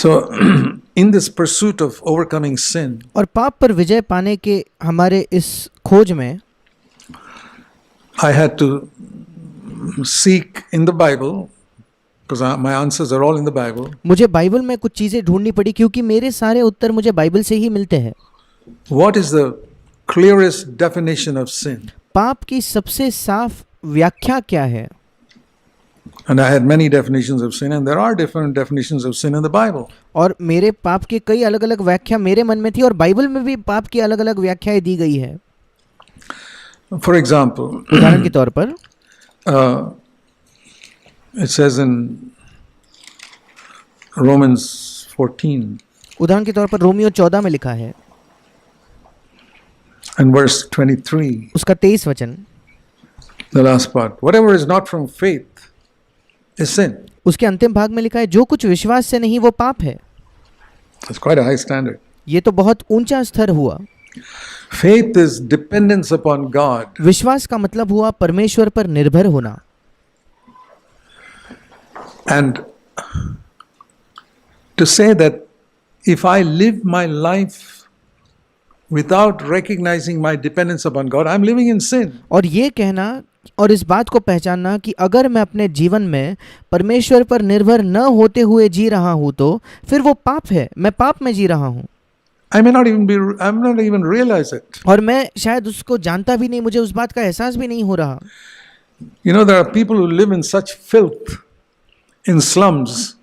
So, in this pursuit of overcoming sin, और पाप पर विजय पाने के हमारे इस खोज में I had to seek in the Bible, because my answers are all in the Bible. मुझे बाइबल में कुछ चीज़ें ढूंढनी पड़ी क्योंकि मेरे सारे उत्तर मुझे बाइबल से ही मिलते हैं। What is the clearest definition of sin? पाप की सबसे साफ व्याख्या क्या है? And I had many definitions of sin, and there are different definitions of sin in the Bible. और मेरे पाप की कई अलग अलग व्याख्या मेरे मन में थी और बाइबल में भी पाप की अलग अलग व्याख्याएं दी गई है। For example, उदाहरण के तौर पर it says in Romans 14 उदाहरण के तौर पर रोमियो 14 में लिखा है and verse 23, उसका 23 वचन, the last part, whatever is not from faith is sin. उसके अंतिम भाग में लिखा है जो कुछ विश्वास से नहीं वो पाप है। That's quite a high standard. ये तो बहुत ऊंचा स्तर हुआ। Faith is dependence upon God. विश्वास का मतलब हुआ परमेश्वर पर निर्भर होना। And to say that if I live my life without recognizing my dependence upon God, I'm living in sin. और ये कहना और इस बात को पहचानना कि अगर मैं अपने जीवन में परमेश्वर पर निर्भर न होते हुए जी रहा हूँ तो फिर वो पाप है, मैं पाप में जी रहा हूँ। I'm not even realize it. और मैं शायद उसको जानता भी नहीं, मुझे उस बात का एहसास भी नहीं हो रहा। You know, there are people who live in such filth in slums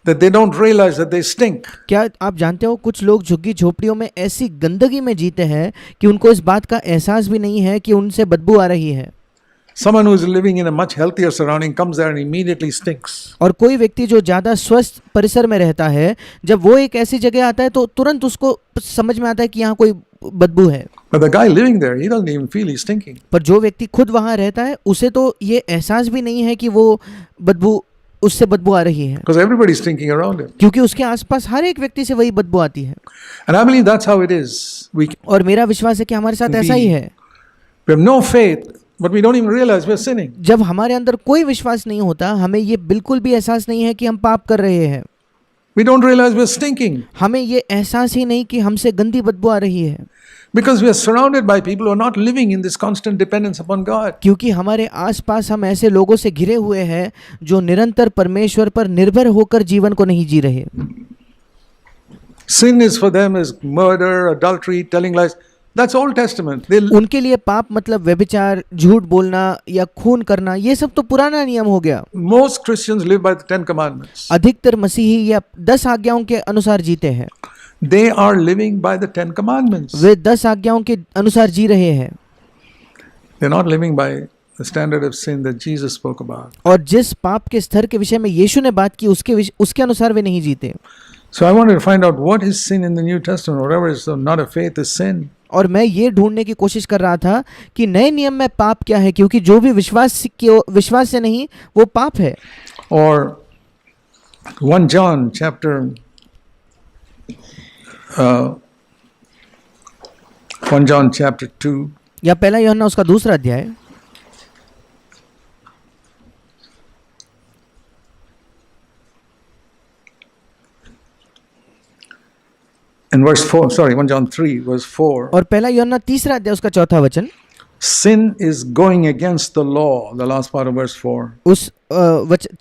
that they don't realize that they stink. क्या आप जानते हो कुछ लोग झुग्गी झोपड़ियों में ऐसी गंदगी में जीते हैं कि उनको इस बात का एहसास भी नहीं है कि उनसे बदबू आ रही है। Someone who is living in a much healthier surrounding comes there and immediately stinks. और कोई व्यक्ति जो ज़्यादा स्वस्थ परिसर में रहता है, जब वो एक ऐसी जगह आता है तो तुरंत उसको समझ में आता है कि यहाँ कोई बदबू है। But the guy living there, he doesn't even feel he's stinking. पर जो व्यक्ति खुद वहाँ रहता है उसे तो ये एहसास भी नहीं है कि वो उससे बदबू आ रही है, Because everybody's stinking around him. क्योंकि उसके आसपास हर एक व्यक्ति से वही बदबू आती है। And I believe that's how it is. और मेरा विश्वास है कि हमारे साथ ऐसा ही है। We have no faith, but we don't even realize we're sinning. जब हमारे अंदर कोई विश्वास नहीं होता, हमें ये बिल्कुल भी एहसास नहीं है कि हम पाप कर रहे हैं। We don't realize we're stinking. हमें ये एहसास ही नहीं कि हमसे गंदी बदबू आ रही है। Because we are surrounded by people who are not living in this constant dependence upon God. क्योंकि हमारे आसपास हम ऐसे लोगों से घिरे हुए हैं जो निरंतर परमेश्वर पर निर्भर होकर जीवन को नहीं जी रहे। Sin is for them is murder, adultery, telling lies. That's Old Testament. उनके लिए पाप मतलब व्यभिचार, झूठ बोलना या खून करना, ये सब तो पुराना नियम हो गया। Most Christians live by the 10 commandments. अधिकतर मसीही या 10 आज्ञाओं के अनुसार जीते हैं। They are living by the 10 commandments. वे 10 आज्ञाओं के अनुसार जी रहे हैं। They're not living by the standard of sin that Jesus spoke about. और जिस पाप के स्तर के विषय में यीशु ने बात की उसके अनुसार वे नहीं जीते। So I wanted to find out what is sin in the New Testament. Whatever is not a faith is sin. और मैं ये ढूंढने की कोशिश कर रहा था कि नए नियम में पाप क्या है, क्योंकि जो भी विश्वास से नहीं वो पाप है। Or 1 John chapter 1 John chapter 2 या पहला यूहन्ना उसका दूसरा अध्याय and verse 4, 1 John 3 verse 4. और पहला यूहन्ना तीसरा अध्याय उसका चौथा वचन, Sin is going against the law, the last part of verse 4. उस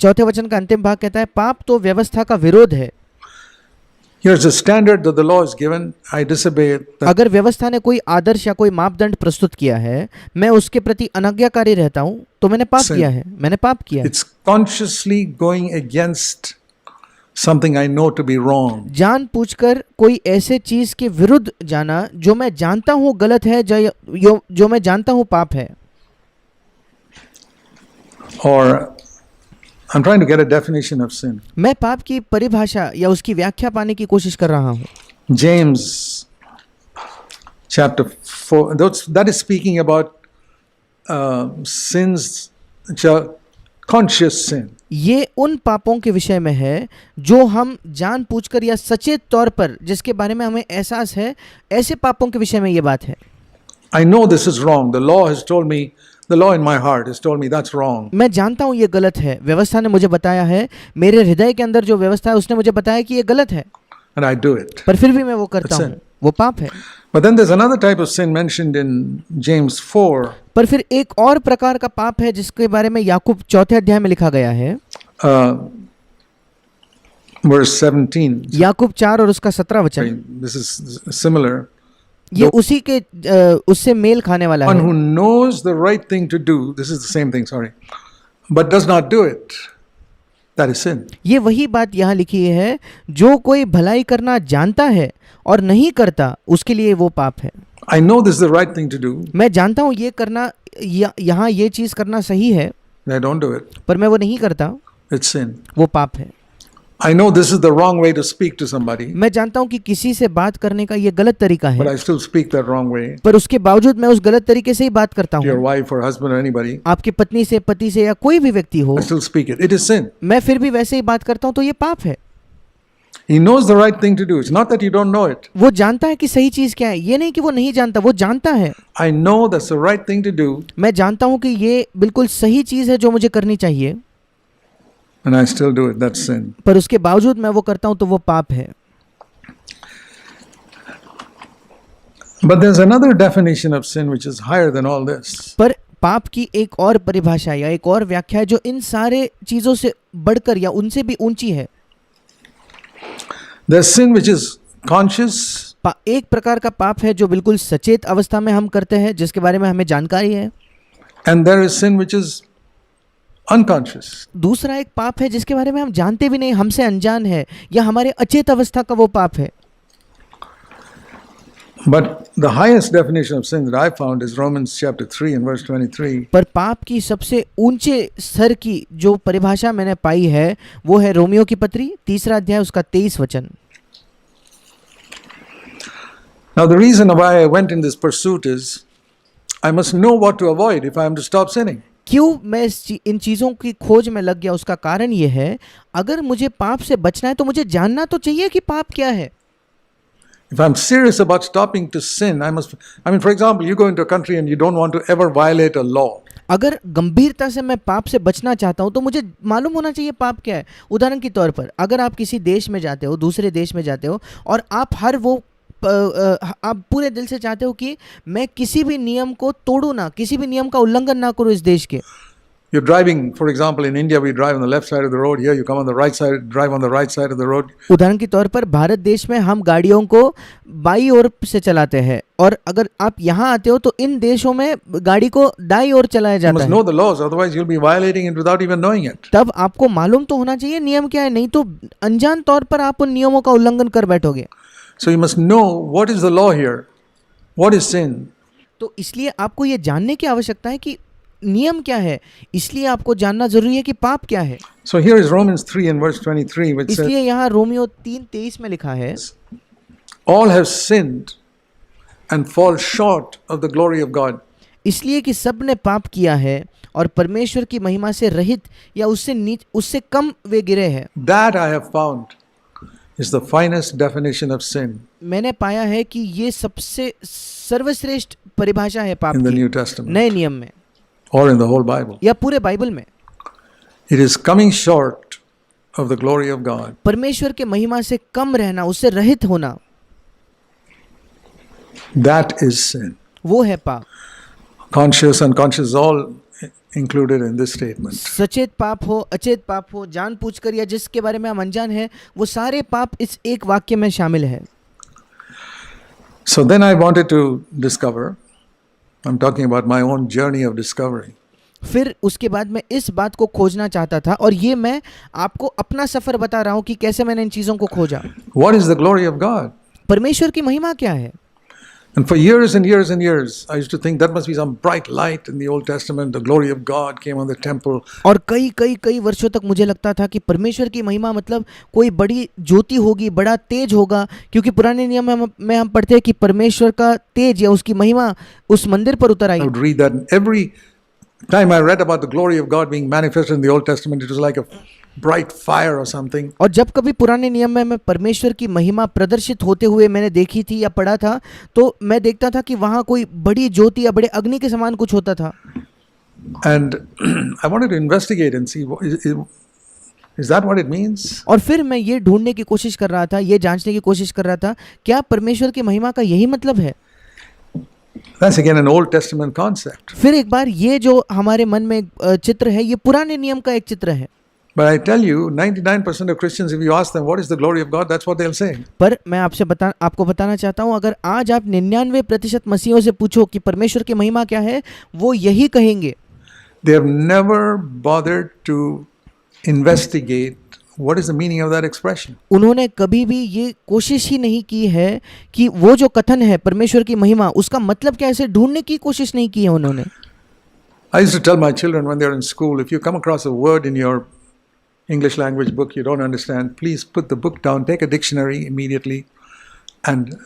चौथे वचन का अंतिम भाग कहता है पाप तो व्यवस्था का विरोध है। Here's a standard that the law is given. I disobey it. अगर व्यवस्था ने कोई आदर्श या कोई मापदंड प्रस्तुत किया है, मैं उसके प्रति अनाज्ञाकारी रहता हूँ तो मैंने पाप किया है, मैंने पाप किया है। It's consciously going against something I know to be wrong. जानबूझकर कोई ऐसे चीज के विरुद्ध जाना जो मैं जानता हूँ गलत है, जो मैं जानता हूँ पाप है। Or I'm trying to get a definition of sin. मैं पाप की परिभाषा या उसकी व्याख्या पाने की कोशिश कर रहा हूँ। James chapter 4, that is speaking about sins which are conscious sin. ये उन पापों के विषय में है जो हम जानबूझकर या सचेत तौर पर जिसके बारे में हमें एहसास है, ऐसे पापों के विषय में ये बात है। I know this is wrong. The law has told me The law in my heart has told me that's wrong. मैं जानता हूँ ये गलत है, व्यवस्था ने मुझे बताया है, मेरे हृदय के अंदर जो व्यवस्था है उसने मुझे बताया कि ये गलत है, And I do it. पर फिर भी मैं वो करता That's हूँ, it. वो पाप है। But then there's another type of sin mentioned in James 4, पर फिर एक और प्रकार का पाप है जिसके बारे में याकूब 4 अध्याय में लिखा गया है, verse 17. याकूब 4 और उसका 17 वचन। This is similar. ये उसी के उससे मेल खाने वाला One है। who knows the right thing to do, this is the same thing, sorry, but does not do it, that is sin. ये वही बात यहाँ लिखी है, जो कोई भलाई करना जानता है और नहीं करता उसके लिए वो पाप है। I know this is the right thing to do, मैं जानता हूँ ये करना, यहाँ ये चीज़ करना सही है, and I don't do it, पर मैं वो नहीं करता, it's sin. वो पाप है। I know this is the wrong way to speak to somebody, मैं जानता हूँ कि किसी से बात करने का ये गलत तरीका but है, I still speak that wrong way पर उसके बावजूद मैं उस गलत तरीके से ही बात करता to your हूँ। wife or husband or anybody. आपकी पत्नी से, पति से या कोई भी व्यक्ति हो, I still speak it. It is sin. मैं फिर भी वैसे ही बात करता हूँ तो ये पाप है। He knows the right thing to do. It's not that you don't know it. वो जानता है कि सही चीज़ क्या है, ये नहीं कि वो नहीं जानता, वो जानता है। I know that's the right thing to do, मैं जानता हूँ कि ये बिल्कुल सही चीज़ है जो मुझे करनी चाहिए, and I still do it. That's sin. पर उसके बावजूद मैं वो करता हूँ तो वो पाप है। But there's another definition of sin which is higher than all this. पर पाप की एक और परिभाषा या एक और व्याख्या है जो इन सारे चीज़ों से बढ़कर या उनसे भी ऊंची है। There's sin which is conscious, एक प्रकार का पाप है जो बिल्कुल सचेत अवस्था में हम करते हैं, जिसके बारे में हमें जानकारी है। and there is sin which is unconscious. दूसरा एक पाप है जिसके बारे में हम जानते भी नहीं, हमसे अनजान है या हमारे अचेत अवस्था का वो पाप है। But the highest definition of sin that I found is Romans chapter 3 and verse 23. पर पाप की सबसे ऊंचे स्तर की जो परिभाषा मैंने पाई है वो है रोमियो की पत्री 3 अध्याय उसका 23 वचन। Now the reason why I went in this pursuit is I must know what to avoid if I am to stop sinning. क्यों मैं इन चीज़ों की खोज में लग गया, उसका कारण ये है, अगर मुझे पाप से बचना है तो मुझे जानना तो चाहिए कि पाप क्या है। If I'm serious about stopping to sin, I mean, for example, you go into a country and you don't want to ever violate a law. अगर गंभीरता से मैं पाप से बचना चाहता हूँ तो मुझे मालूम होना चाहिए पाप क्या है। उदाहरण के तौर पर अगर आप किसी देश में जाते हो, दूसरे देश में जाते हो और आप आप पूरे दिल से चाहते हो कि मैं किसी भी नियम को तोड़ूं ना, किसी भी नियम का उल्लंघन ना करूं इस देश के। You're driving, for example, in India we drive on the left side of the road. Here you come on the right side, drive on the right side of the road. उदाहरण के तौर पर भारत देश में हम गाड़ियों को बाई ओर से चलाते हैं और अगर आप यहाँ आते हो तो इन देशों में गाड़ी को दाई ओर चलाया You जाता must है। know the laws, otherwise you'll be violating it without even knowing it. तब आपको मालूम तो होना चाहिए नियम क्या है, नहीं तो अनजान तौर पर आप उन नियमों का उल्लंघन कर बैठोगे। So you must know what is the law here, what is sin. तो इसलिए आपको ये जानने की आवश्यकता है कि नियम क्या है, इसलिए आपको जानना जरूरी है कि पाप क्या है। So here is Romans 3 and verse 23, which says, इसलिए यहाँ रोमियो 3:23 में लिखा है, all have sinned and fall short of the glory of God. इसलिए कि सब ने पाप किया है और परमेश्वर की महिमा से रहित या उससे कम वे गिरे हैं। That I have found is the finest definition of sin मैंने पाया है कि ये सबसे सर्वश्रेष्ठ परिभाषा है पाप in the की New Testament नए नियम में or in the whole Bible. या पूरे बाइबल में। It is coming short of the glory of God. परमेश्वर के महिमा से कम रहना, उससे रहित होना, That is sin. वो है पाप। Conscious, unconscious, all included in this statement. सचेत पाप हो, अचेत पाप हो, जानबूझकर या जिसके बारे में हम अनजान हैं, वो सारे पाप इस एक वाक्य में शामिल है। So then I wanted to discover, I'm talking about my own journey of discovery. फिर उसके बाद मैं इस बात को खोजना चाहता था और ये मैं आपको अपना सफ़र बता रहा हूँ कि कैसे मैंने इन चीज़ों को खोजा। What is the glory of God? परमेश्वर की महिमा क्या है? And for years and years and years, I used to think that must be some bright light in the Old Testament. The glory of God came on the temple. और कई वर्षों तक मुझे लगता था कि परमेश्वर की महिमा मतलब कोई बड़ी ज्योति होगी, बड़ा तेज होगा, क्योंकि पुराने नियम में हम पढ़ते हैं कि परमेश्वर का तेज या उसकी महिमा उस मंदिर पर उतर आई। I would read that, and every time I read about the glory of God being manifested in the Old Testament, it was like a bright fire or something. और जब कभी पुराने नियम में मैं परमेश्वर की महिमा प्रदर्शित होते हुए मैंने देखी थी या पढ़ा था, तो मैं देखता था कि वहाँ कोई बड़ी ज्योति या बड़े अग्नि के समान कुछ होता था। And I wanted to investigate and see is that what it means? और फिर मैं ये ढूंढने की कोशिश कर रहा था, ये जांचने की कोशिश कर रहा था, क्या परमेश्वर की महिमा का यही मतलब है? That's again an Old Testament concept. फिर एक बार ये जो हमारे मन में चित्र है, ये पुराने नियम का एक चित्र है। But I tell you, 99% of Christians, if you ask them what is the glory of God, that's what they'll say. पर मैं आपको बताना चाहता हूँ, अगर आज आप 99% मसीहों से पूछो कि परमेश्वर की महिमा क्या है, वो यही कहेंगे। They have never bothered to investigate what is the meaning of that expression. उन्होंने कभी भी ये कोशिश ही नहीं की है कि वो जो कथन है परमेश्वर की महिमा, उसका मतलब क्या है, इसे ढूंढने की कोशिश नहीं की है उन्होंने। I used to tell my children when they're in school, if you come across a word in your English language book you don't understand, please put the book down, take a dictionary immediately and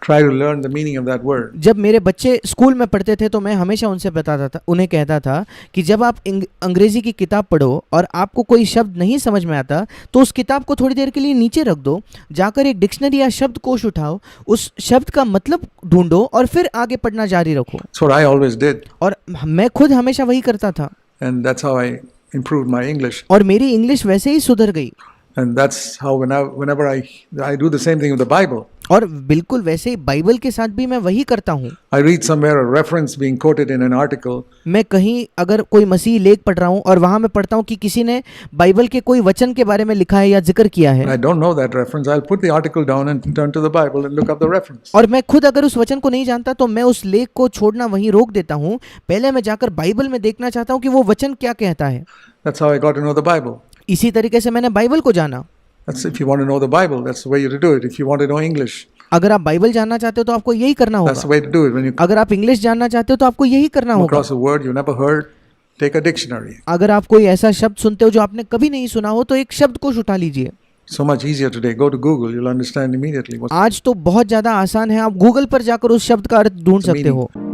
try to learn the meaning of that word. जब मेरे बच्चे school में पढ़ते थे तो मैं हमेशा उनसे बताता था, उन्हें कहता था कि जब आप अंग्रेजी की किताब पढ़ो और आपको कोई शब्द नहीं समझ में आता तो उस किताब को थोड़ी देर के लिए नीचे रख दो, जाकर एक डिक्शनरी या शब्दकोश उठाओ, उस शब्द का मतलब ढूंढो और फिर आगे पढ़ना जारी रखो। That's what I always did. और मैं खुद हमेशा वही करता था। And that's how I improved my English. और मेरी इंग्लिश वैसे ही सुधर गई। And that's how whenever I do the same thing with the Bible. और बिल्कुल वैसे ही बाइबल के साथ भी मैं वही करता हूँ। I read somewhere a reference being quoted in an article. मैं कहीं अगर कोई मसीही लेख पढ़ रहा हूँ और वहाँ मैं पढ़ता हूँ कि किसी ने बाइबल के कोई वचन के बारे में लिखा है या जिक्र किया है। I don't know that reference. I'll put the article down and turn to the Bible and look up the reference. और मैं खुद अगर उस वचन को नहीं जानता तो मैं उस लेख को छोड़ना वहीं रोक देता हूँ, पहले मैं जाकर बाइबल में देखना चाहता हूँ कि वो वचन क्या कहता है। That's how I got to know the Bible. इसी तरीके से मैंने बाइबल को जाना। That's if you want to know the Bible, that's the way you do it. If you want to know English, अगर आप बाइबल जानना चाहते हो तो आपको यही करना that's the होगा। way to do it. When you अगर आप इंग्लिश जानना चाहते हो तो आपको यही करना come होगा। across a word you never heard, take a dictionary. अगर आप कोई ऐसा शब्द सुनते हो जो आपने कभी नहीं सुना हो तो एक शब्दकोश उठा लीजिए। So much easier today. Go to Google, you'll understand immediately what's आज तो बहुत ज़्यादा आसान है, आप गूगल पर जाकर उस शब्द का अर्थ ढूंढ the सकते हो। meaning.